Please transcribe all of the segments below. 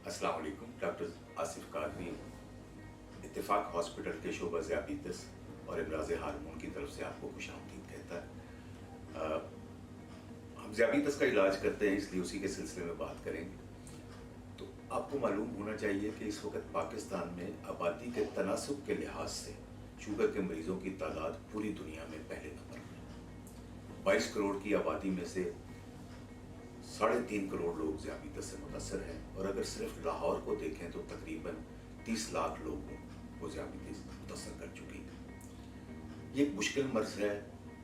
अस्सलाम वालेकुम। डॉक्टर आसिफ कादरी इत्तेफाक हॉस्पिटल के शोबा ज़ियाबीतस और इमराज़ हार्मोन की तरफ से आपको खुशामदीद कहता है। हम ज़ियाबीतस का इलाज करते हैं, इसलिए उसी के सिलसिले में बात करेंगे। तो आपको मालूम होना चाहिए कि इस वक्त पाकिस्तान में आबादी के तनासब के लिहाज से शुगर के मरीजों की तादाद पूरी दुनिया में पहले नंबर पर। 22 करोड़ की आबादी में से 3.5 करोड़ लोग ज़ियाबीतस से मुतासर हैं, और अगर सिर्फ लाहौर को देखें तो तकरीबन 30 लाख लोगों को ज़ियाबीतस मुतासर कर चुकी है। ये एक मुश्किल मर्ज है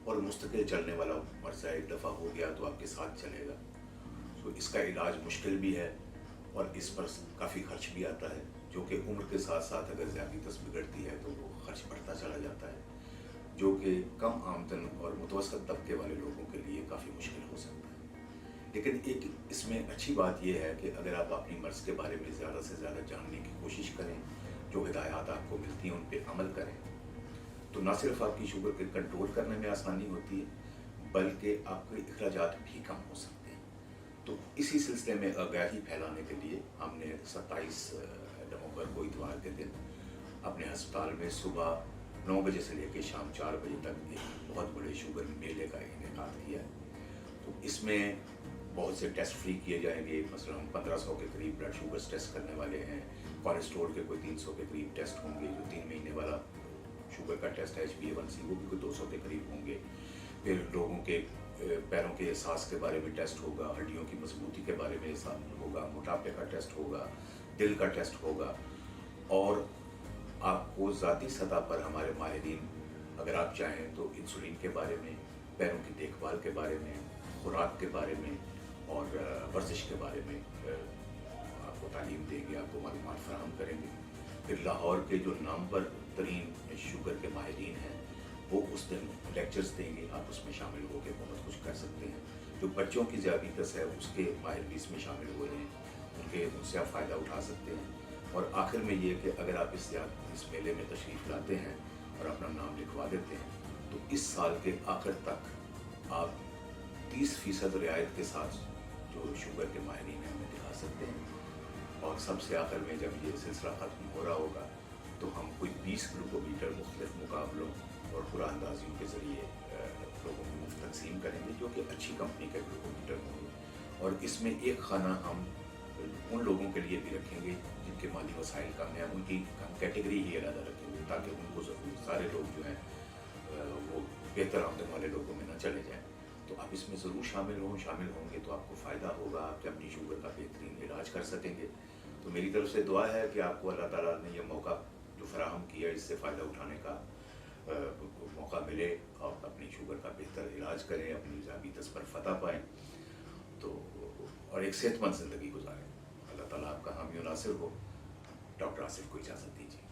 और मुस्तकिल चलने वाला मर्ज है। एक दफ़ा हो गया तो आपके साथ चलेगा। तो इसका इलाज मुश्किल भी है और इस पर काफ़ी खर्च भी आता है, जो कि उम्र के साथ साथ अगर ज़ियाबीतस बिगड़ती है तो वो खर्च बढ़ता चला जाता है, जो कि कम आमदन और मुतवसत तबके वाले लोगों के लिए काफ़ी मुश्किल हो सकता है। लेकिन एक इसमें अच्छी बात यह है कि अगर आप अपनी मर्ज़ के बारे में ज़्यादा से ज़्यादा जानने की कोशिश करें, जो हिदायत आपको मिलती हैं उन पर अमल करें, तो न सिर्फ आपकी शुगर के कंट्रोल करने में आसानी होती है, बल्कि आपके अखराजात भी कम हो सकते हैं। तो इसी सिलसिले में आगाही फैलाने के लिए हमने 27 नवंबर को इतवार के दिन अपने अस्पताल में सुबह 9 बजे से लेकर शाम 4 बजे तक एक बहुत बड़े शुगर मेले का इनेकाद किया है। तो इसमें बहुत से टेस्ट फ्री किए जाएंगे। मसलन हम 1500 के करीब ब्लड शुगर टेस्ट करने वाले हैं। कोलेस्ट्रॉल के कोई 300 के करीब टेस्ट होंगे। जो 3 महीने वाला शुगर का टेस्ट है HbA1c, वो भी कोई 200 के करीब होंगे। फिर लोगों के पैरों के एहसास के बारे में टेस्ट होगा, हड्डियों की मजबूती के बारे में एहसास होगा, मोटापे का टेस्ट होगा, दिल का टेस्ट होगा, और आपको ज़ाती सतह पर हमारे माहिरीन अगर आप चाहें तो इंसुलिन के बारे में, पैरों की देखभाल के बारे में, खुराक के बारे में और वर्जिश के बारे में आपको तालीम देंगे, आपको मालूमात फराहम करेंगे। फिर लाहौर के जो नामवर तरीन शुगर के माहिरीन हैं वो उस दिन लेक्चर्स देंगे, आप उसमें शामिल होकर बहुत कुछ कर सकते हैं। जो बच्चों की ज़ियाबीतस है उसके माहिर भी इसमें शामिल हो रहे हैं, उनसे आप फ़ायदा उठा सकते हैं। और आखिर में ये कि अगर आप इस मेले में तशरीफ़ लाते हैं और अपना नाम लिखवा देते हैं तो इस साल के आखिर तक आप 30% रियायत के साथ जो शुगर के माहिरीन हैं उन्हें दिखा सकते हैं। और सबसे आखिर में जब ये सिलसिला ख़त्म हो रहा होगा तो हम कोई 20 ग्लूकोमीटर मुख्तलिफ मुकाबलों और कुरानंदाजियों के ज़रिए लोगों को मुफ्त तकसीम करेंगे, जो कि अच्छी कंपनी के ग्लूकोमीटर होंगे। और इसमें एक खाना हम उन लोगों के लिए भी रखेंगे जिनके माली वसाइल कम है, उनकी हम कैटेगरी ही अलग रखेंगे ताकि उनको सारे लोग जो हैं वो बेहतर आमदन वाले लोगों में न चले जाएँ। तो आप इसमें ज़रूर शामिल होंगे तो आपको फ़ायदा होगा, आप अपनी शुगर का बेहतरीन इलाज कर सकेंगे। तो मेरी तरफ से दुआ है कि आपको अल्लाह ताला ने यह मौका जो फराहम किया, इससे फ़ायदा उठाने का मौका मिले और अपनी शुगर का बेहतर इलाज करें, अपनी ज़ियाबीतस पर फतह पाएँ तो और एक सेहतमंद ज़िंदगी गुजारें। अल्लाह ताला आपका हामी और नासिर हो। डॉक्टर आसिफ को इजाज़त दीजिए।